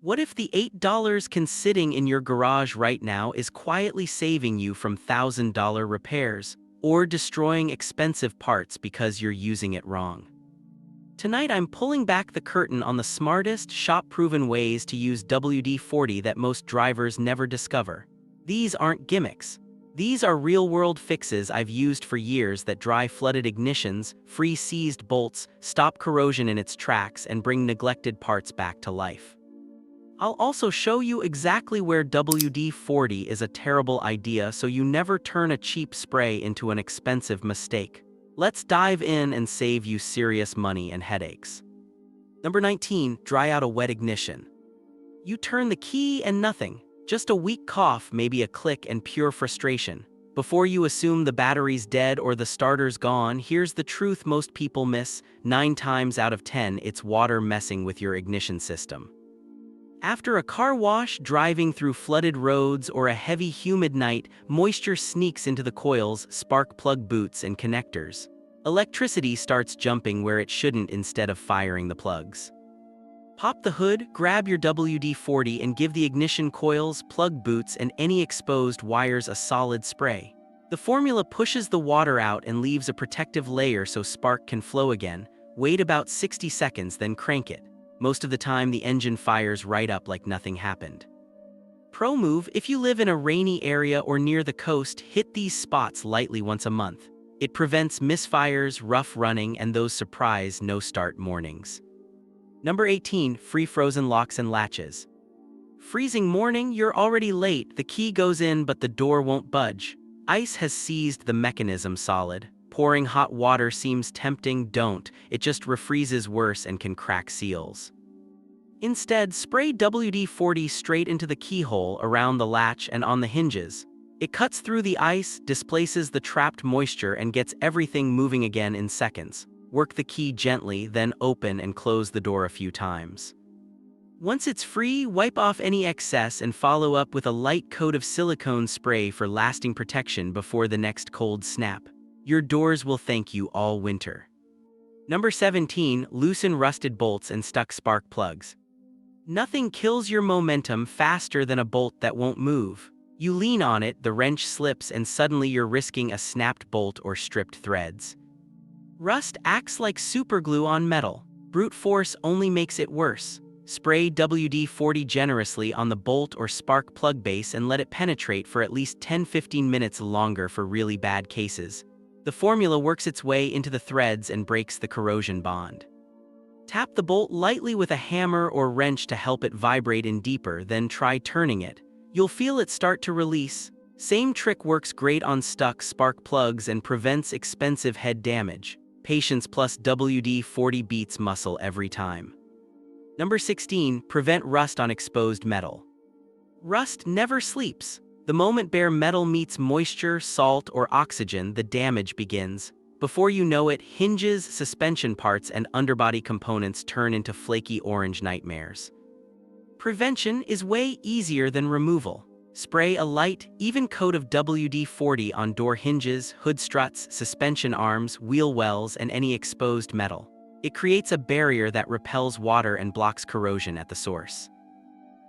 What if the $8 sitting in your garage right now is quietly saving you from $1,000 repairs or destroying expensive parts because you're using it wrong? Tonight I'm pulling back the curtain on the smartest, shop-proven ways to use WD-40 that most drivers never discover. These aren't gimmicks. These are real-world fixes I've used for years that dry flooded ignitions, free seized bolts, stop corrosion in its tracks, and bring neglected parts back to life. I'll also show you exactly where WD-40 is a terrible idea so you never turn a cheap spray into an expensive mistake. Let's dive in and save you serious money and headaches. Number 19, dry out a wet ignition. You turn the key and nothing. Just a weak cough, maybe a click, and pure frustration. Before you assume the battery's dead or the starter's gone, here's the truth most people miss. 9 times out of 10, it's water messing with your ignition system. After a car wash, driving through flooded roads, or a heavy, humid night, moisture sneaks into the coils, spark plug boots, and connectors. Electricity starts jumping where it shouldn't instead of firing the plugs. Pop the hood, grab your WD-40, and give the ignition coils, plug boots, and any exposed wires a solid spray. The formula pushes the water out and leaves a protective layer so spark can flow again. Wait about 60 seconds, then crank it. Most of the time, the engine fires right up like nothing happened. Pro move: if you live in a rainy area or near the coast, hit these spots lightly once a month. It prevents misfires, rough running, and those surprise no-start mornings. Number 18, free frozen locks and latches. Freezing morning, you're already late, the key goes in but the door won't budge. Ice has seized the mechanism solid. Pouring hot water seems tempting, don't. It just refreezes worse and can crack seals. Instead, spray WD-40 straight into the keyhole, around the latch, and on the hinges. It cuts through the ice, displaces the trapped moisture, and gets everything moving again in seconds. Work the key gently, then open and close the door a few times. Once it's free, wipe off any excess and follow up with a light coat of silicone spray for lasting protection before the next cold snap. Your doors will thank you all winter. Number 17, loosen rusted bolts and stuck spark plugs. Nothing kills your momentum faster than a bolt that won't move. You lean on it, the wrench slips, and suddenly you're risking a snapped bolt or stripped threads. Rust acts like superglue on metal. Brute force only makes it worse. Spray WD-40 generously on the bolt or spark plug base and let it penetrate for at least 10-15 minutes longer for really bad cases. The formula works its way into the threads and breaks the corrosion bond. Tap the bolt lightly with a hammer or wrench to help it vibrate in deeper, then try turning it. You'll feel it start to release. Same trick works great on stuck spark plugs and prevents expensive head damage. Patience plus WD-40 beats muscle every time. Number 16, prevent rust on exposed metal. Rust never sleeps. The moment bare metal meets moisture, salt, or oxygen, the damage begins. Before you know it, hinges, suspension parts, and underbody components turn into flaky orange nightmares. Prevention is way easier than removal. Spray a light, even coat of WD-40 on door hinges, hood struts, suspension arms, wheel wells, and any exposed metal. It creates a barrier that repels water and blocks corrosion at the source.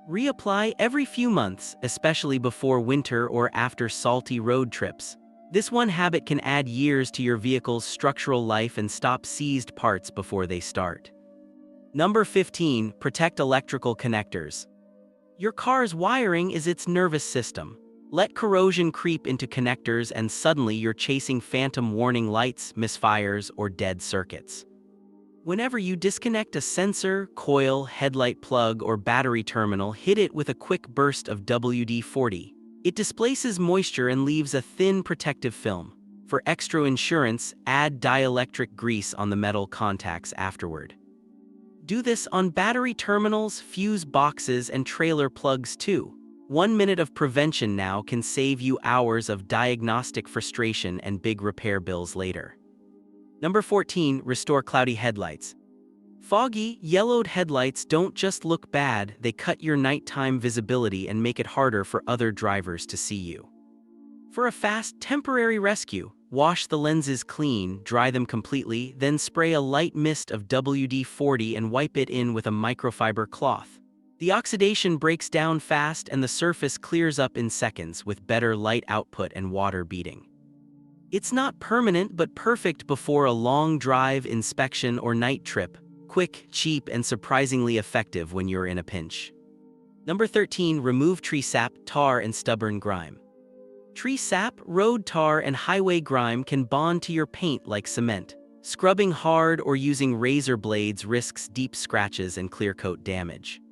Reapply every few months, especially before winter or after salty road trips. This one habit can add years to your vehicle's structural life and stop seized parts before they start. Number 15, protect electrical connectors. Your car's wiring is its nervous system. Let corrosion creep into connectors and suddenly you're chasing phantom warning lights, misfires, or dead circuits. Whenever you disconnect a sensor, coil, headlight plug, or battery terminal, hit it with a quick burst of WD-40. It displaces moisture and leaves a thin protective film. For extra insurance, add dielectric grease on the metal contacts afterward. Do this on battery terminals, fuse boxes, and trailer plugs too. 1 minute of prevention now can save you hours of diagnostic frustration and big repair bills later. Number 14, restore cloudy headlights. Foggy, yellowed headlights don't just look bad, they cut your nighttime visibility and make it harder for other drivers to see you. For a fast, temporary rescue, wash the lenses clean, dry them completely, then spray a light mist of WD-40 and wipe it in with a microfiber cloth. The oxidation breaks down fast and the surface clears up in seconds with better light output and water beading. It's not permanent but perfect before a long drive, inspection, or night trip. Quick, cheap, and surprisingly effective when you're in a pinch. Number 13. Remove tree sap, tar, and stubborn grime. Tree sap, road tar, and highway grime can bond to your paint like cement. Scrubbing hard or using razor blades risks deep scratches and clear coat damage.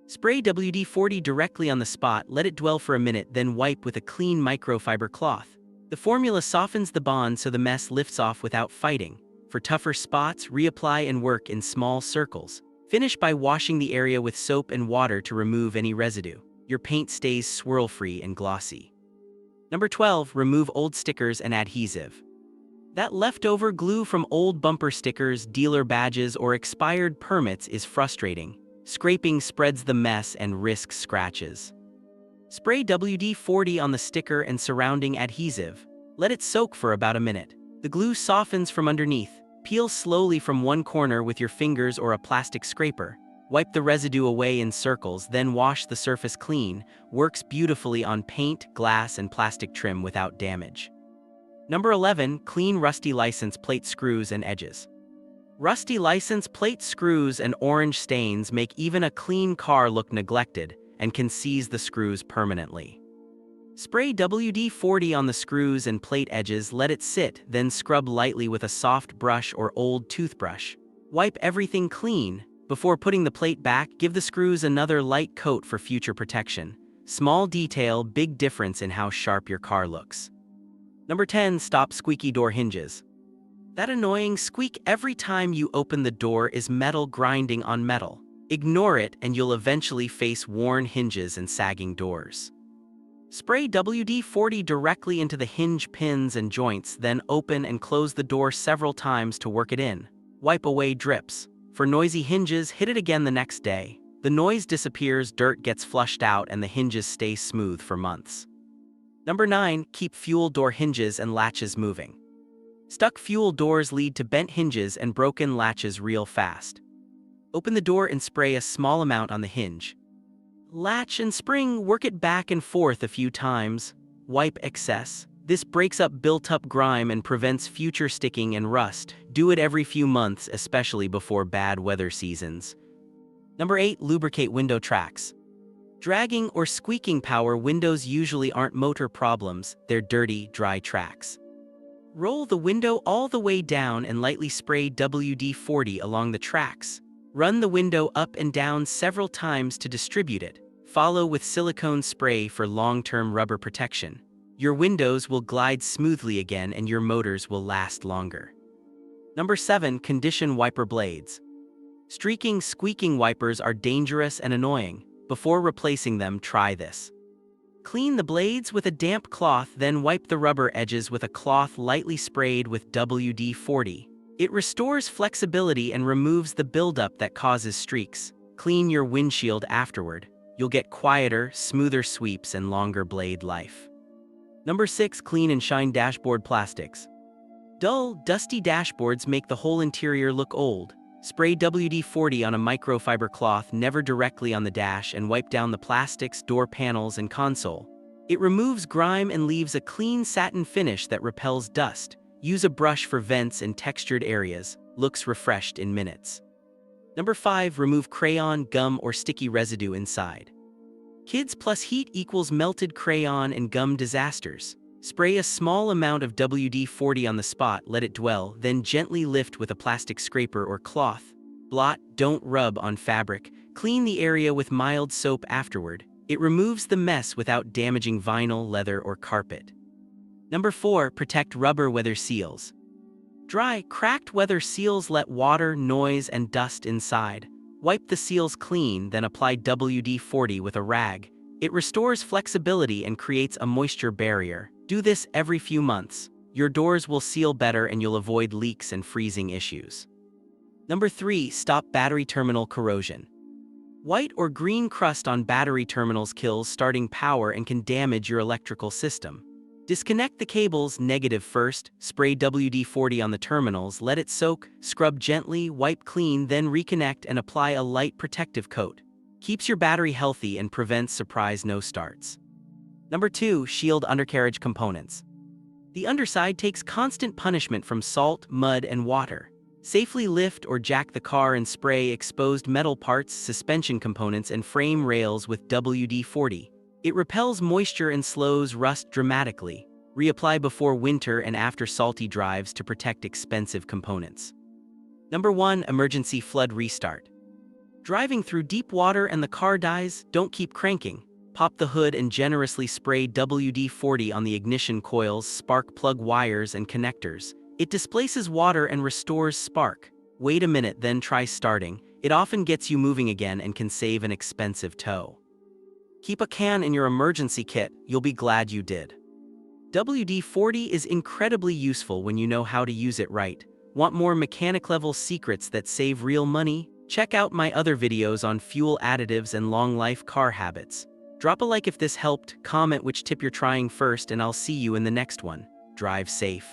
Spray WD-40 directly on the spot, let it dwell for a minute, then wipe with a clean microfiber cloth. The formula softens the bond so the mess lifts off without fighting. For tougher spots, reapply and work in small circles. Finish by washing the area with soap and water to remove any residue. Your paint stays swirl-free and glossy. Number 12. Remove old stickers and adhesive. That leftover glue from old bumper stickers, dealer badges, or expired permits is frustrating. Scraping spreads the mess and risks scratches. Spray WD-40 on the sticker and surrounding adhesive. Let it soak for about a minute. The glue softens from underneath. Peel slowly from one corner with your fingers or a plastic scraper. Wipe the residue away in circles, then wash the surface clean. Works beautifully on paint, glass, and plastic trim without damage. Number 11. Clean rusty license plate screws and edges. Rusty license plate screws and orange stains make even a clean car look neglected and can seize the screws permanently. Spray WD-40 on the screws and plate edges, let it sit, then scrub lightly with a soft brush or old toothbrush. Wipe everything clean. Before putting the plate back, give the screws another light coat for future protection. Small detail, big difference in how sharp your car looks. Number 10. Stop squeaky door hinges. That annoying squeak every time you open the door is metal grinding on metal. Ignore it and you'll eventually face worn hinges and sagging doors. Spray WD-40 directly into the hinge pins and joints, then open and close the door several times to work it in. Wipe away drips. For noisy hinges, hit it again the next day. The noise disappears, dirt gets flushed out, and the hinges stay smooth for months. Number 9. Keep fuel door hinges and latches moving. Stuck fuel doors lead to bent hinges and broken latches real fast. Open the door and spray a small amount on the hinge. Latch and spring, work it back and forth a few times. Wipe excess. This breaks up built-up grime and prevents future sticking and rust. Do it every few months, especially before bad weather seasons. Number 8. Lubricate window tracks. Dragging or squeaking power windows usually aren't motor problems, they're dirty, dry tracks. Roll the window all the way down and lightly spray WD-40 along the tracks. Run the window up and down several times to distribute it. Follow with silicone spray for long-term rubber protection. Your windows will glide smoothly again and your motors will last longer. Number 7. Condition wiper blades. Streaking, squeaking wipers are dangerous and annoying. Before replacing them, try this. Clean the blades with a damp cloth, then wipe the rubber edges with a cloth lightly sprayed with WD-40. It restores flexibility and removes the buildup that causes streaks. Clean your windshield afterward. You'll get quieter, smoother sweeps and longer blade life. Number 6. Clean and shine dashboard plastics. Dull, dusty dashboards make the whole interior look old. Spray WD-40 on a microfiber cloth, never directly on the dash, and wipe down the plastics, door panels, and console. It removes grime and leaves a clean satin finish that repels dust. Use a brush for vents and textured areas. Looks refreshed in minutes. Number 5. Remove crayon, gum, or sticky residue inside. Kids plus heat equals melted crayon and gum disasters. Spray a small amount of WD-40 on the spot, let it dwell, then gently lift with a plastic scraper or cloth. Blot, don't rub on fabric. Clean the area with mild soap afterward. It removes the mess without damaging vinyl, leather, or carpet. Number 4. Protect rubber weather seals. Dry, cracked weather seals let water, noise, and dust inside. Wipe the seals clean, then apply WD-40 with a rag. It restores flexibility and creates a moisture barrier. Do this every few months. Your doors will seal better and you'll avoid leaks and freezing issues. Number 3. Stop battery terminal corrosion. White or green crust on battery terminals kills starting power and can damage your electrical system. Disconnect the cables negative first, spray WD-40 on the terminals, let it soak, scrub gently, wipe clean, then reconnect and apply a light protective coat. Keeps your battery healthy and prevents surprise no starts. Number 2. Shield undercarriage components. The underside takes constant punishment from salt, mud, and water. Safely lift or jack the car and spray exposed metal parts, suspension components, and frame rails with WD-40. It repels moisture and slows rust dramatically. Reapply before winter and after salty drives to protect expensive components. Number 1. Emergency flood restart. Driving through deep water and the car dies? Don't keep cranking. Pop the hood and generously spray WD-40 on the ignition coils, spark plug wires, and connectors. It displaces water and restores spark. Wait a minute, then try starting. It often gets you moving again and can save an expensive tow. Keep a can in your emergency kit, you'll be glad you did. WD-40 is incredibly useful when you know how to use it right. Want more mechanic-level secrets that save real money? Check out my other videos on fuel additives and long-life car habits. Drop a like if this helped, comment which tip you're trying first, and I'll see you in the next one. Drive safe.